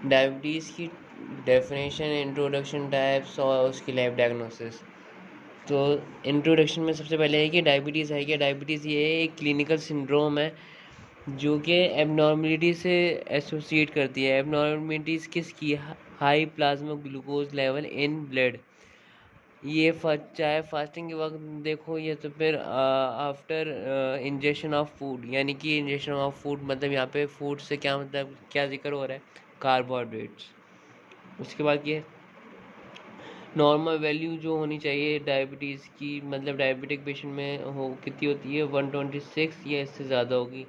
Diabetes की definition, introduction, types और उसकी लाइफ डायग्नोसिस। तो इंट्रोडक्शन में सबसे पहले है कि डायबिटीज़ है क्या। डायबिटीज़ ये एक क्लिनिकल सिंड्रोम है जो कि एबनॉर्मलिटी से एसोसिएट करती है। एबनॉर्मलिटीज़ किसकी? High plasma glucose level in blood. ये चाहे फास्टिंग के वक्त देखो या तो फिर आफ्टर इंजेक्शन ऑफ फूड, यानी कि इंजेक्शन ऑफ फूड मतलब यहाँ पे फूड से क्या मतलब क्या जिक्र हो रहा है? कार्बोहाइड्रेट्स। उसके बाद ये नॉर्मल वैल्यू जो होनी चाहिए डायबिटीज़ की, मतलब डायबिटिक पेशेंट में हो कितनी होती है? 126 या इससे ज़्यादा होगी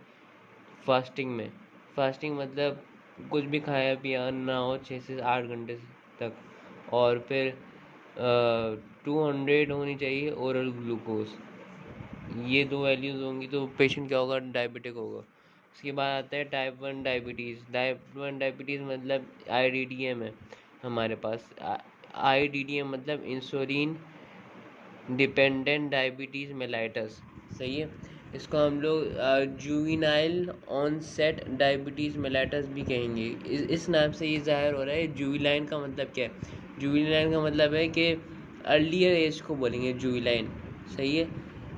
फास्टिंग में। फास्टिंग मतलब कुछ भी खाया पिया ना हो 6 से 8 घंटे तक। और फिर 200 होनी चाहिए ओरल ग्लूकोज। ये दो वैल्यूज़ होंगी तो पेशेंट क्या होगा? डायबिटिक होगा। उसके बाद आता है टाइप 1 डायबिटीज़। टाइप 1 डायबिटीज़ मतलब IDDM है हमारे पास। IDDM मतलब इंसुलिन डिपेंडेंट डायबिटीज़ मेलाइटस। सही है। इसको हम लोग जुविनाइल ऑनसेट डायबिटीज़ मेलाइटस भी कहेंगे। इस नाम से ये ज़ाहिर हो रहा है। जुविलाइन का मतलब क्या है? जुविलाइन का मतलब है कि अर्लियर एज को बोलेंगे जुविलाइन। सही है।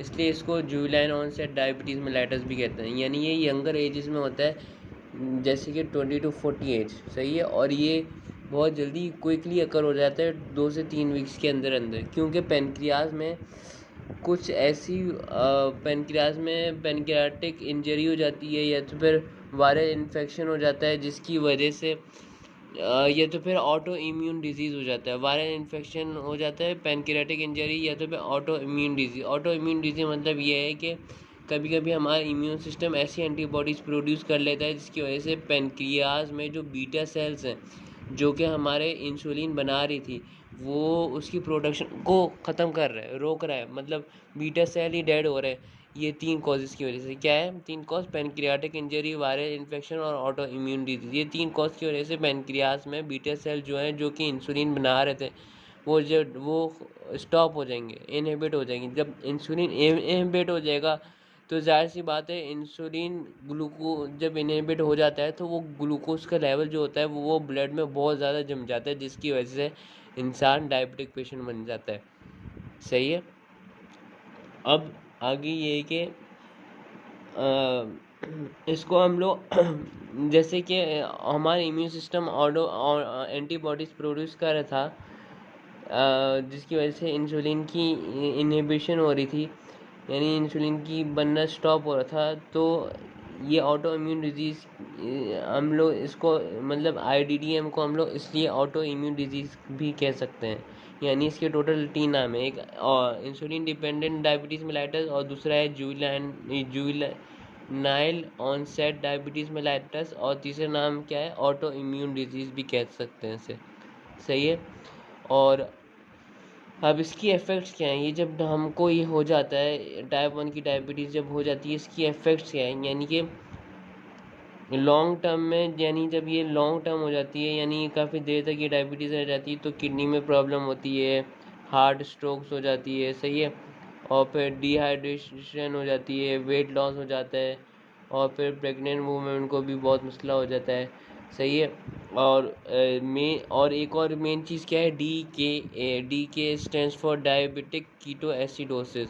इसलिए इसको जुविलाइन ऑनसेट डायबिटीज़ मेलाइटस भी कहते हैं। यानी ये यंगर एजेस में होता है, जैसे कि 20 to 40 एज। सही है। और ये बहुत जल्दी क्विकली अकर हो जाता है 2 से 3 वीक्स के अंदर अंदर, क्योंकि पेनक्रियाज में कुछ ऐसी पेनक्रियाज में पेनक्रियाटिक इंजरी हो जाती है या तो फिर वायरल इन्फेक्शन हो जाता है जिसकी वजह से या तो फिर ऑटो इम्यून डिजीज़ हो जाता है। वायरल इन्फेक्शन हो जाता है, पेनक्रियाटिक इंजरी, या तो फिर auto immune disease. Auto immune disease मतलब ये है कि कभी कभी हमारा इम्यून सिस्टम ऐसी एंटीबॉडीज़ प्रोड्यूस कर लेता है जिसकी वजह से पेनक्रियाज में जो बीटा सेल्स हैं जो कि हमारे इंसुलिन बना रही थी, वो उसकी प्रोडक्शन को ख़त्म कर रहा है, रोक रहा है। मतलब बीटा सेल ही डेड हो रहे हैं। ये 3 कॉजेज़ की वजह से। क्या है 3 cause? Pancreatic injury, viral infection और ऑटो इम्यून डिजीज़। ये 3 कॉज की वजह से पेनक्रियाज में बीटा सेल जो हैं जो कि इंसुलिन बना रहे थे, वो स्टॉप हो जाएंगे, इनहिबिट हो जाएंगे। जब इंसुलिन इनहिबिट हो जाएगा तो ज़ाहिर सी बात है इंसुलिन जब इनहिबिट हो जाता है तो वो ग्लूकोज का लेवल जो होता है वो ब्लड में बहुत ज़्यादा जम जाता है, जिसकी वजह से इंसान डायबिटिक पेशेंट बन जाता है। सही है। अब आगे ये है कि इसको हम लोग जैसे कि हमारा immune system auto antibodies produce कर रहा था, जिसकी वजह से इंसुलिन की इनहिबिशन हो रही थी, यानी इंसुलिन की बनना स्टॉप हो रहा था। तो ये ऑटो इम्यून डिजीज़ हम लोग इसको मतलब IDDM को हम लोग इसलिए ऑटो इम्यून डिजीज़ भी कह सकते हैं। यानी इसके टोटल 3 नाम है। एक इंसुलिन डिपेंडेंट डायबिटीज़ मेलाइटस, और दूसरा है जुवेनाइल ऑनसेट डायबिटीज़ मेलाइटस, और तीसरा नाम क्या है? ऑटो इम्यून डिजीज़ भी कह सकते हैं इसे। सही है। और अब इसकी इफ़ेक्ट्स क्या हैं? ये जब हमको ये हो जाता है टाइप 1 की डायबिटीज़ जब हो जाती है, इसकी इफ़ेक्ट्स क्या हैं? यानी कि लॉन्ग टर्म में, यानी जब ये लॉन्ग टर्म हो जाती है, यानी काफ़ी देर तक ये डायबिटीज़ रह जाती है, तो किडनी में प्रॉब्लम होती है, हार्ट स्ट्रोक्स हो जाती है। सही है। और फिर डिहाइड्रेशन हो जाती है, वेट लॉस हो जाता है, और फिर प्रेग्नेंट वूमेन को भी बहुत मसला हो जाता है। सही है। और और एक और मेन चीज़ क्या है? D K stands for diabetic ketoacidosis.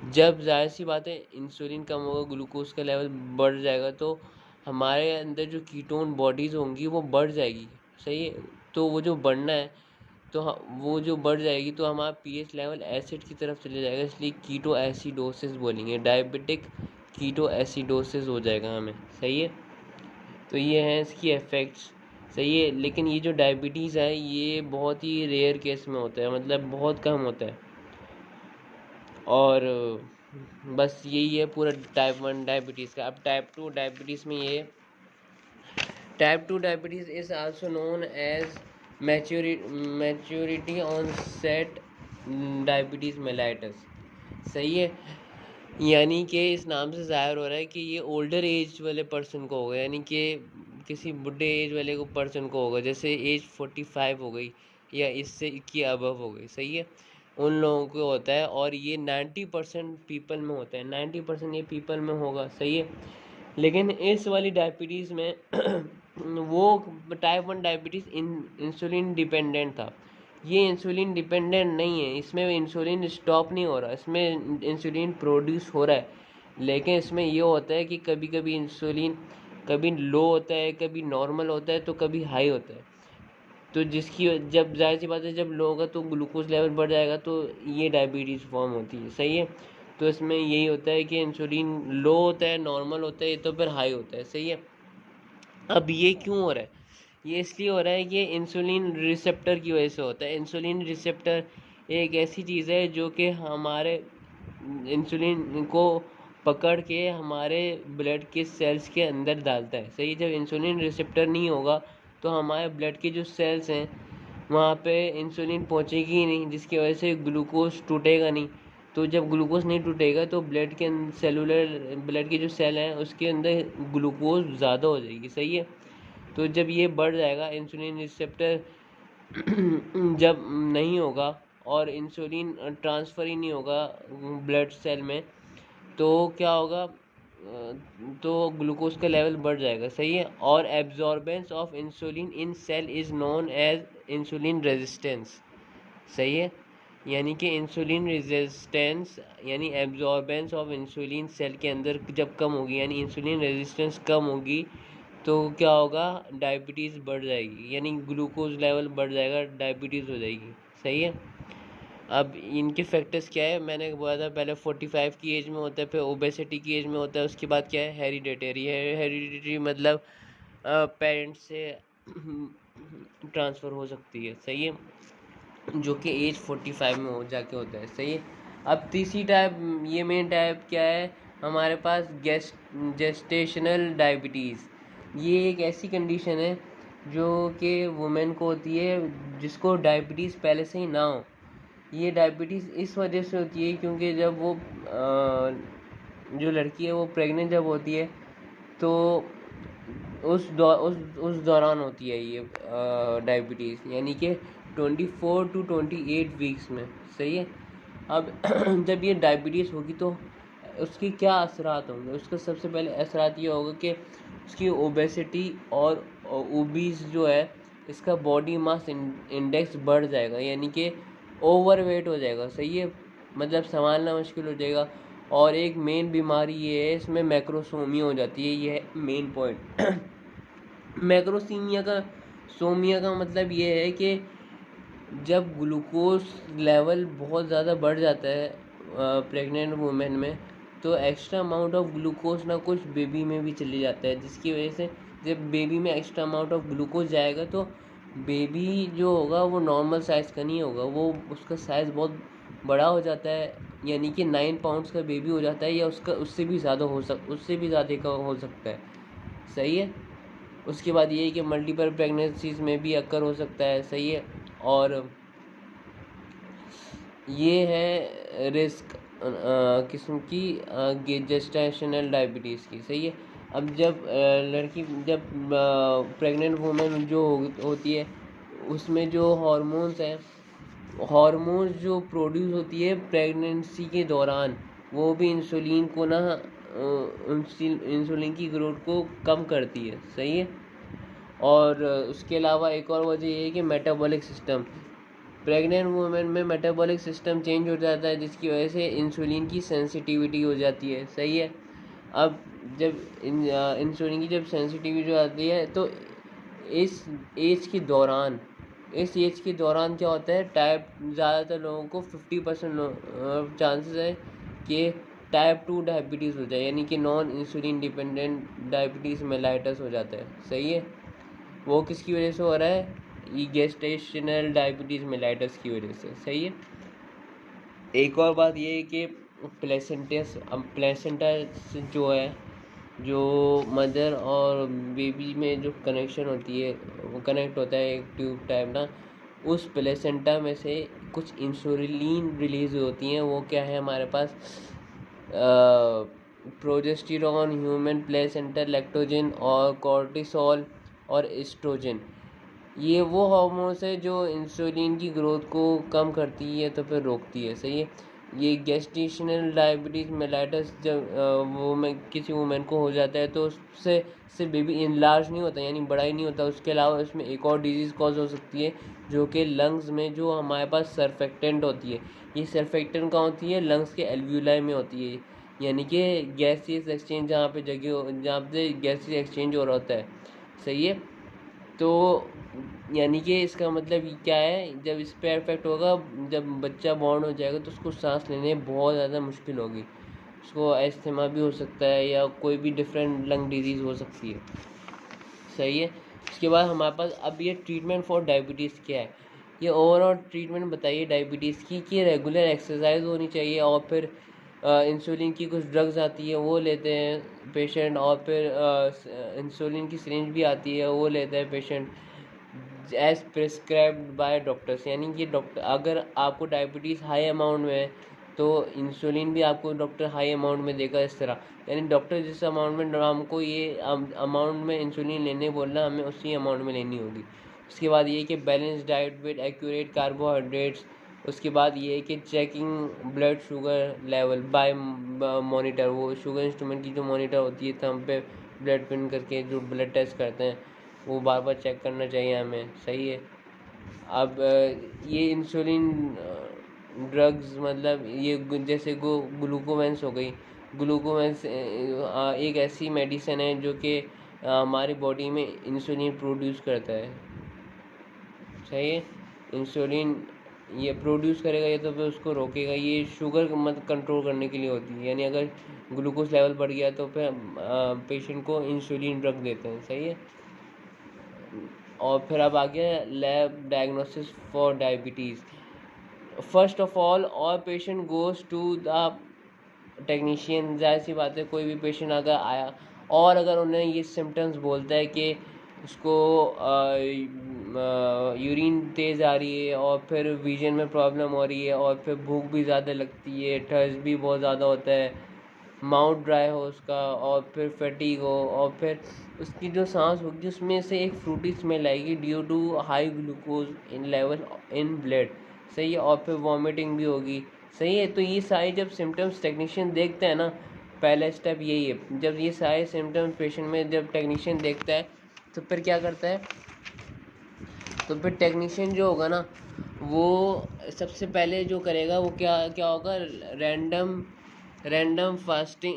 जब ज़ाहिर सी बात है इंसुलिन कम होगा, ग्लूकोज का लेवल बढ़ जाएगा, तो हमारे अंदर जो कीटोन बॉडीज़ होंगी वो बढ़ जाएगी। सही है। तो वो जो बढ़ना है, तो वो जो बढ़ जाएगी तो हमारा pH लेवल एसिड की तरफ चले जाएगा, इसलिए कीटो एसिडोसिस बोलेंगे। डायबिटिक कीटो एसिडोसिस हो जाएगा हमें। सही है। तो ये हैं इसकी इफ़ेक्ट्स। सही है। लेकिन ये जो डायबिटीज़ है ये बहुत ही रेयर केस में होता है, मतलब बहुत कम होता है। और बस यही है पूरा टाइप 1 डायबिटीज़ का। अब टाइप 2 डायबिटीज़ में ये type 2 diabetes is also known as maturity onset diabetes mellitus. सही है। यानी कि इस नाम से ज़ाहिर हो रहा है कि ये ओल्डर एज वाले पर्सन को होगा, यानी कि किसी बुढ़े एज वाले को पर्सन को होगा, जैसे एज 45 हो गई या इससे की अबव हो गई। सही है। उन लोगों को होता है, और ये 90% पीपल में होता है। 90% ये पीपल में होगा। सही है। लेकिन इस वाली डायबिटीज़ में वो टाइप 1 डायबिटीज़ इंसुलिन डिपेंडेंट था। ये इंसुलिन डिपेंडेंट नहीं है, इसमें इंसुलिन स्टॉप नहीं हो रहा, इसमें इंसुलिन प्रोड्यूस हो रहा है, लेकिन इसमें ये होता है कि कभी कभी इंसुलिन कभी लो होता है, कभी नॉर्मल होता है, तो कभी हाई होता है। तो जिसकी जब जाहिर सी बात है जब लो होगा तो ग्लूकोज लेवल बढ़ जाएगा, तो ये डायबिटीज़ फॉर्म होती है। सही है। तो इसमें यही होता है कि इंसुलिन लो होता है, नॉर्मल होता है, तो फिर हाई होता है। सही है। अब ये क्यों हो रहा है? ये इसलिए हो रहा है कि इंसुलिन रिसेप्टर की वजह से होता है। इंसुलिन रिसेप्टर एक ऐसी चीज़ है जो कि हमारे इंसुलिन को पकड़ के हमारे ब्लड के सेल्स के अंदर डालता है। सही। जब इंसुलिन रिसेप्टर नहीं होगा तो हमारे ब्लड के जो सेल्स हैं वहाँ पे इंसुलिन पहुँचेगी ही नहीं, जिसकी वजह से ग्लूकोज टूटेगा नहीं। तो जब ग्लूकोज नहीं टूटेगा तो ब्लड के सेलुलर ब्लड के जो सेल हैं उसके अंदर ग्लूकोज ज़्यादा हो जाएगी। सही है। तो जब ये बढ़ जाएगा, इंसुलिन रिसेप्टर जब नहीं होगा और इंसुलिन ट्रांसफ़र ही नहीं होगा ब्लड सेल में, तो क्या होगा? तो ग्लूकोज का लेवल बढ़ जाएगा। सही है। और absorbance of insulin in cell is known as insulin resistance. सही है। यानी कि इंसुलिन रेजिस्टेंस यानी एब्जॉर्बेंस ऑफ इंसुलिन सेल के अंदर जब कम होगी, यानी इंसुलिन रेजिस्टेंस कम होगी, तो क्या होगा? डायबिटीज़ बढ़ जाएगी, यानी ग्लूकोज लेवल बढ़ जाएगा, डायबिटीज़ हो जाएगी। सही है। अब इनके फैक्टर्स क्या है? मैंने बोला था पहले 45 की एज में होता है, फिर ओबेसिटी की एज में होता है, उसके बाद क्या है? हेरिडेटरी है। हेरिडेटरी मतलब पेरेंट्स से ट्रांसफ़र हो सकती है। सही है। जो कि एज 45 में हो जाके होता है। सही है। अब तीसरी टाइप, ये मेन टाइप क्या है हमारे पास? Gestational diabetes. ये एक ऐसी कंडीशन है जो कि वुमेन को होती है जिसको डायबिटीज़ पहले से ही ना हो। ये डायबिटीज़ इस वजह से होती है क्योंकि जब वो जो लड़की है वो प्रेग्नेंट जब होती है तो उस दौरान होती है ये डायबिटीज़, यानी कि 24 टू 28 वीक्स में। सही है। अब जब ये डायबिटीज़ होगी तो उसकी क्या असरात होंगे? उसका सबसे पहले असरात ये होगा कि उसकी ओबेसिटी और ओबीस जो है इसका बॉडी मास इंडेक्स बढ़ जाएगा, यानी कि ओवरवेट हो जाएगा। सही है। मतलब संभालना मुश्किल हो जाएगा। और एक मेन बीमारी ये है, इसमें मैक्रोसोमिया हो जाती है। ये है मेन पॉइंट। सोमिया का मतलब ये है कि जब ग्लूकोज लेवल बहुत ज़्यादा बढ़ जाता है प्रेग्नेंट वुमेन में, तो एक्स्ट्रा अमाउंट ऑफ ग्लूकोज ना कुछ बेबी में भी चले जाता है, जिसकी वजह से जब बेबी में एक्स्ट्रा अमाउंट ऑफ ग्लूकोज जाएगा तो बेबी जो होगा वो नॉर्मल साइज़ का नहीं होगा, वो उसका साइज़ बहुत बड़ा हो जाता है, यानी कि 9 पाउंड्स का बेबी हो जाता है, या उससे भी ज़्यादा का हो सकता है। सही है। उसके बाद ये है कि मल्टीपल प्रेगनेंसीज में भी अक्कर हो सकता है। सही है। और ये है रिस्क किस्म की जेस्टेशनल डायबिटीज़ की। सही है। अब जब लड़की जब प्रेग्नेंट वूमेन जो होती है उसमें जो हार्मोन्स जो प्रोड्यूस होती है प्रेगनेंसी के दौरान, वो भी इंसुलिन को ना इंसुलिन की ग्रोथ को कम करती है। सही है। और उसके अलावा एक और वजह ये है कि मेटाबॉलिक सिस्टम, प्रेग्नेंट वुमेन में मेटाबॉलिक सिस्टम चेंज हो जाता है, जिसकी वजह से इंसुलिन की सेंसिटिविटी हो जाती है। सही है। अब जब इंसुलिन की जब सेंसिटिविटी हो जाती है तो इस एज के दौरान क्या होता है? ज़्यादातर लोगों को 50% चांसेस है कि टाइप 2 डायबिटीज़ हो जाए, यानी कि non insulin dependent diabetes mellitus हो जाता है। सही है। वो किसकी वजह से हो रहा है? ये गेस्टेशनल डायबिटीज़ मेलाइटस की वजह से। सही है। एक और बात ये है कि प्लेसेंटा जो है, जो मदर और बेबी में जो कनेक्शन होती है, वो कनेक्ट होता है एक ट्यूब टाइप ना, उस प्लेसेंटा में से कुछ इंसुलिन रिलीज होती हैं। वो क्या है हमारे पास? प्रोजेस्टेरॉन, ह्यूमन प्लेसेंटा लैक्टोजन और कॉर्टिसोल और एस्ट्रोजन। ये वो हार्मोन्स है जो इंसुलिन की ग्रोथ को कम करती है तो फिर रोकती है। सही है। ये गेस्टेशनल डायबिटीज़ मेलाइटस जब वो में किसी वुमेन को हो जाता है तो उससे सिर्फ बेबी इनलार्ज नहीं होता, यानी बड़ा ही नहीं होता, उसके अलावा उसमें एक और डिजीज़ कॉज हो सकती है जो कि लंग्स में जो हमारे पास सरफेक्टेंट होती है। ये सरफेक्टेंट कहाँ होती है? लंग्स के एल्वियोलाई में होती है, यानी कि गैसियस एक्सचेंज जहाँ पे जहाँ पे गैसियस एक्सचेंज हो रहा होता है। सही है। तो यानी कि इसका मतलब क्या है, जब इस पे इफेक्ट होगा, जब बच्चा बॉर्न हो जाएगा तो उसको सांस लेने में बहुत ज़्यादा मुश्किल होगी, उसको अस्थमा भी हो सकता है या कोई भी डिफरेंट लंग डिजीज़ हो सकती है। सही है। उसके बाद हमारे पास अब ये ट्रीटमेंट फॉर डायबिटीज़ क्या है, ये ओवरऑल ट्रीटमेंट बताइए डायबिटीज़ की कि रेगुलर एक्सरसाइज होनी चाहिए और फिर इंसुलिन की कुछ ड्रग्स आती है वो लेते हैं पेशेंट, और फिर इंसुलिन की सिरिंज भी आती है वो लेता है patient as prescribed by doctors. यानी कि डॉक्टर, अगर आपको डायबिटीज़ हाई अमाउंट में है तो इंसुलिन भी आपको डॉक्टर हाई अमाउंट में देगा इस तरह। यानी डॉक्टर जिस अमाउंट में हमको ये अमाउंट में इंसुलिन लेने बोल रहा है, हमें उसी अमाउंट में लेनी होगी। उसके बाद ये कि balance diet with accurate carbohydrates. उसके बाद ये है कि checking blood sugar level by monitor, वो शुगर इंस्ट्रूमेंट की जो मॉनिटर होती है थंब पे ब्लड पिन करके जो ब्लड टेस्ट करते हैं वो बार बार चेक करना चाहिए हमें। सही है। अब ये इंसुलिन ड्रग्स मतलब ये जैसे ग्लूकोवेंस हो गई। ग्लूकोवेंस एक ऐसी मेडिसिन है जो कि हमारी बॉडी में इंसुलिन प्रोड्यूस करता है। सही है। इंसुलिन ये प्रोड्यूस करेगा, ये तो फिर उसको रोकेगा। ये शुगर मत कंट्रोल करने के लिए होती है, यानी अगर ग्लूकोज लेवल बढ़ गया तो फिर पेशेंट को इंसुलिन ड्रग देते हैं। सही है। और फिर अब आ गया lab diagnosis for diabetes. First of all patient goes to the technician. ज़ाहिर सी बात है, कोई भी पेशेंट अगर आया और अगर उन्हें ये सिम्टम्स बोलता है कि उसको यूरिन तेज़ आ रही है और फिर विजन में प्रॉब्लम हो रही है और फिर भूख भी ज़्यादा लगती है, थर्स्ट भी बहुत ज़्यादा होता है, माउथ ड्राई हो उसका, और फिर फैटीग हो, और फिर उसकी जो सांस होगी उसमें से एक फ्रूटी स्मेल आएगी due to high glucose in level in blood. सही है। और फिर वॉमिटिंग भी होगी। सही है। तो ये सारे जब सिम्टम्स टेक्नीशियन देखते हैं ना, पहला स्टेप यही है, जब ये सारे सिम्टम्स पेशेंट में जब टेक्नीशियन देखता है तो फिर क्या करता है, तो फिर टेक्नीशियन जो होगा ना वो सबसे पहले जो करेगा वो क्या क्या होगा, random fasting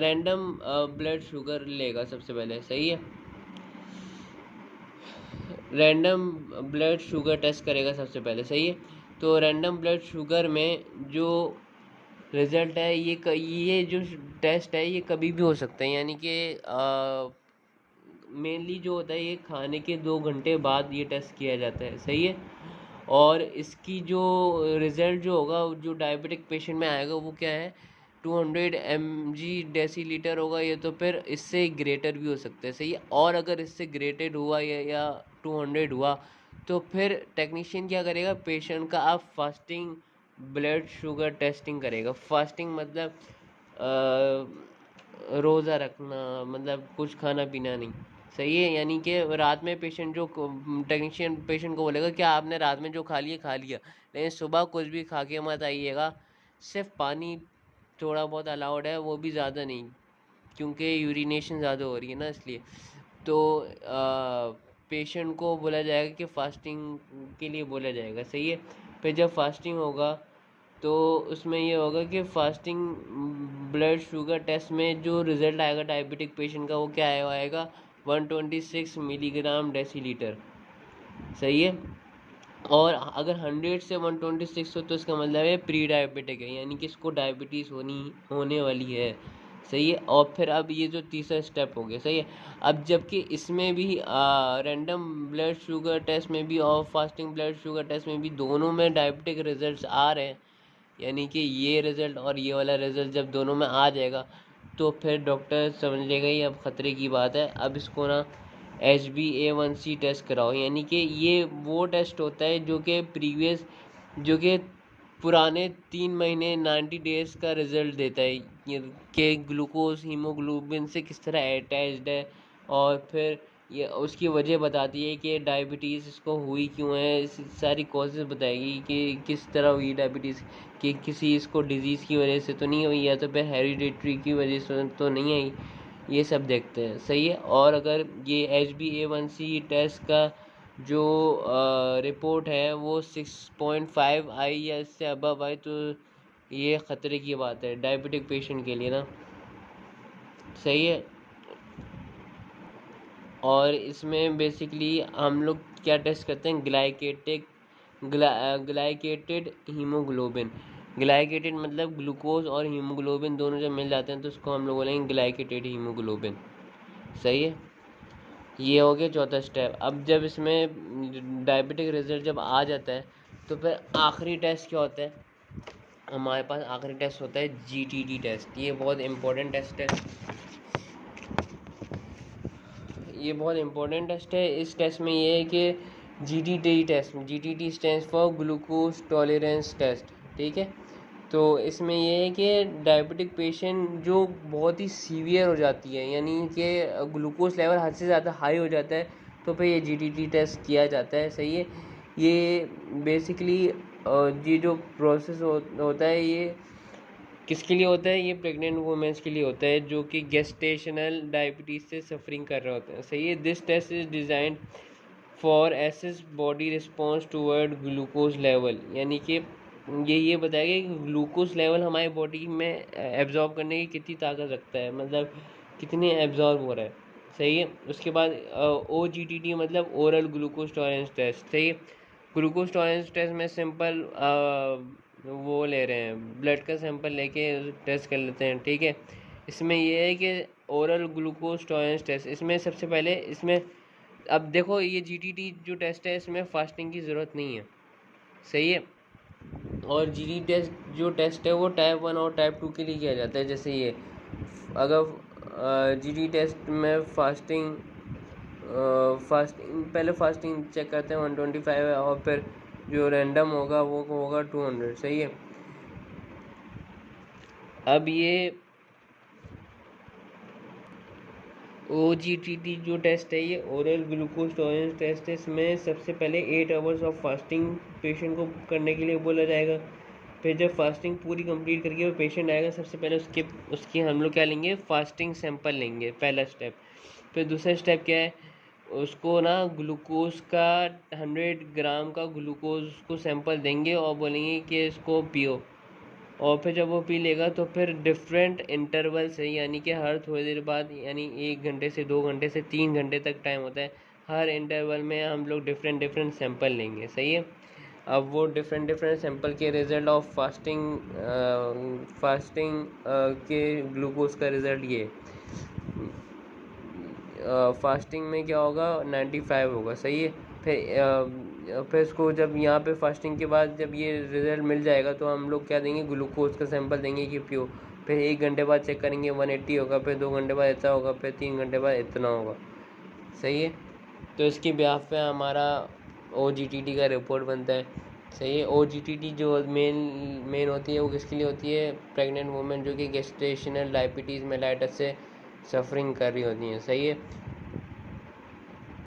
random blood sugar लेगा सबसे पहले। सही है। रैंडम ब्लड शुगर टेस्ट करेगा सबसे पहले। सही है। तो रैंडम ब्लड शुगर में जो रिज़ल्ट है ये जो टेस्ट है ये कभी भी हो सकता है, यानी कि मेनली जो होता है ये खाने के 2 घंटे बाद ये टेस्ट किया जाता है। सही है। और इसकी जो रिज़ल्ट जो होगा जो डायबिटिक पेशेंट में आएगा वो क्या है, 200 mg/dL होगा ये, तो फिर इससे ग्रेटर भी हो सकता है। सही है। और अगर इससे ग्रेटेड हुआ या 200 हुआ तो फिर टेक्नीशियन क्या करेगा, पेशेंट का आप फास्टिंग ब्लड शुगर टेस्टिंग करेगा। फास्टिंग मतलब रोज़ा रखना, मतलब कुछ खाना पीना नहीं। सही है। यानी कि रात में पेशेंट जो टेक्नीशियन पेशेंट को बोलेगा कि आपने रात में जो खा लिया, लेकिन सुबह कुछ भी खा के मत आइएगा। सिर्फ पानी थोड़ा बहुत अलाउड है, वो भी ज़्यादा नहीं, क्योंकि यूरिनेशन ज़्यादा हो रही है ना इसलिए। तो पेशेंट को बोला जाएगा कि फ़ास्टिंग के लिए बोला जाएगा। सही है। फिर जब फास्टिंग होगा तो उसमें ये होगा कि फास्टिंग ब्लड शुगर टेस्ट में जो रिज़ल्ट आएगा डायबिटिक पेशेंट का वो क्या आएगा, 126 मिलीग्राम डेसीलीटर। सही है। और अगर 100 से 126 हो तो इसका मतलब है प्री डायबिटिक है, यानी कि इसको डायबिटीज़ होने वाली है। सही है। और फिर अब ये जो तीसरा स्टेप हो गया। सही है। अब जबकि इसमें भी रैंडम ब्लड शुगर टेस्ट में भी और फास्टिंग ब्लड शुगर टेस्ट में भी दोनों में डायबिटिक रिजल्ट्स आ रहे हैं, यानी कि ये रिज़ल्ट और ये वाला रिज़ल्ट जब दोनों में आ जाएगा तो फिर डॉक्टर समझ लेगा ये अब ख़तरे की बात है, अब इसको ना HbA1c टेस्ट कराओ। यानी कि ये वो टेस्ट होता है जो कि पुराने 3 महीने 90 डेज़ का रिज़ल्ट देता है, ये कि ग्लूकोज हीमोग्लोबिन से किस तरह अटैच्ड है, और फिर ये उसकी वजह बताती है कि डायबिटीज़ इसको हुई क्यों है, सारी कॉजेज़ बताएगी कि किस तरह हुई डायबिटीज़, कि किसी इसको डिजीज़ की वजह से तो नहीं हुई, या तो फिर हेरिडिटरी की वजह से तो नहीं आई, ये सब देखते हैं। सही है। और अगर ये HbA1c टेस्ट का जो रिपोर्ट है वो 6.5 आई या इससे अबव आई, तो ये ख़तरे की बात है डायबिटिक पेशेंट के लिए ना। सही है। और इसमें बेसिकली हम लोग क्या टेस्ट करते हैं, ग्लाइकेटेड हीमोग्लोबिन। ग्लाइकेटेड मतलब ग्लूकोज और हीमोग्लोबिन दोनों जब मिल जाते हैं तो उसको हम लोग बोलेंगे ग्लाइकेटेड हीमोग्लोबिन। सही है। ये हो गया चौथा स्टेप। अब जब इसमें डायबिटिक रिजल्ट जब आ जाता है तो फिर आखिरी टेस्ट क्या होता है हमारे पास, आखिरी टेस्ट होता है GTT टेस्ट। ये बहुत इम्पोर्टेंट टेस्ट है, ये बहुत इम्पोर्टेंट टेस्ट है। इस टेस्ट में ये है कि GTT stands for glucose tolerance test. ठीक है। तो इसमें ये है कि डायबिटिक पेशेंट जो बहुत ही सीवियर हो जाती है, यानी कि ग्लूकोज लेवल हद से ज़्यादा हाई हो जाता है, तो फिर ये GTT टेस्ट किया जाता है। सही है। ये बेसिकली ये जो प्रोसेस होता है ये किसके लिए होता है, ये प्रेग्नेंट वुमेन्स के लिए होता है जो कि गेस्टेशनल डायबिटीज़ से सफरिंग कर रहे होते हैं। सही है। This test is designed for assess body response toward glucose level, यानी कि ये बताएगा कि ग्लूकोज लेवल हमारी बॉडी में एब्जॉर्ब करने की कितनी ताकत रखता है, मतलब कितने एब्जॉर्ब हो रहा है। सही है। उसके बाद OGTT मतलब ओरल ग्लूकोज टॉलरेंस टेस्ट। सही है। ग्लूकोज टॉलरेंस टेस्ट में सिंपल वो ले रहे हैं, ब्लड का सैंपल लेके टेस्ट कर लेते हैं। ठीक है। इसमें ये है कि ओरल ग्लूकोज टॉलरेंस टेस्ट, इसमें सबसे पहले इसमें अब देखो ये GTT जो टेस्ट है इसमें फास्टिंग की ज़रूरत नहीं है। सही है। और GTT टेस्ट जो टेस्ट है वो टाइप 1 और टाइप 2 के लिए किया जाता है। जैसे ये अगर GTT टेस्ट में फास्टिंग पहले फास्टिंग चेक करते हैं 125 है, और फिर जो रैंडम होगा वो होगा 200। सही है। अब ये OGTT जो टेस्ट है ये ओरल ग्लूकोज टॉलरेंस टेस्ट है। इसमें सबसे पहले 8 आवर्स ऑफ फास्टिंग पेशेंट को करने के लिए बोला जाएगा। फिर जब फास्टिंग पूरी कंप्लीट करके वो पेशेंट आएगा, सबसे पहले उसकी हम लोग क्या लेंगे, फास्टिंग सैंपल लेंगे, पहला स्टेप। फिर दूसरा स्टेप क्या है, उसको ना ग्लूकोज का 100 ग्राम का ग्लूकोज को सैंपल देंगे और बोलेंगे कि इसको पियो। और फिर जब वो पी लेगा तो फिर डिफरेंट इंटरवल से, यानी कि हर थोड़ी देर बाद, यानी 1 घंटे से 2 घंटे से 3 घंटे तक टाइम होता है, हर इंटरवल में हम लोग डिफरेंट सैंपल लेंगे। सही है। अब वो डिफरेंट सैंपल के रिज़ल्ट ऑफ फास्टिंग के ग्लूकोज का रिज़ल्ट ये फास्टिंग में क्या होगा, 95 होगा। सही है। फिर इसको जब यहाँ पे फास्टिंग के बाद जब ये रिज़ल्ट मिल जाएगा तो हम लोग क्या देंगे, ग्लूकोज का सैंपल देंगे कि पियो। फिर 1 घंटे बाद चेक करेंगे 180 होगा, फिर 2 घंटे बाद इतना होगा, फिर 3 घंटे बाद इतना होगा। सही है। तो इसकी ब्याह पे हमारा OGTT का रिपोर्ट बनता है। सही है। OGTT जो मेन होती है वो किसके लिए होती है, प्रेग्नेंट वुमेन जो कि गेस्टेशनल डायबिटीज़ मेलाइटस से सफरिंग कर रही होती हैं। सही है।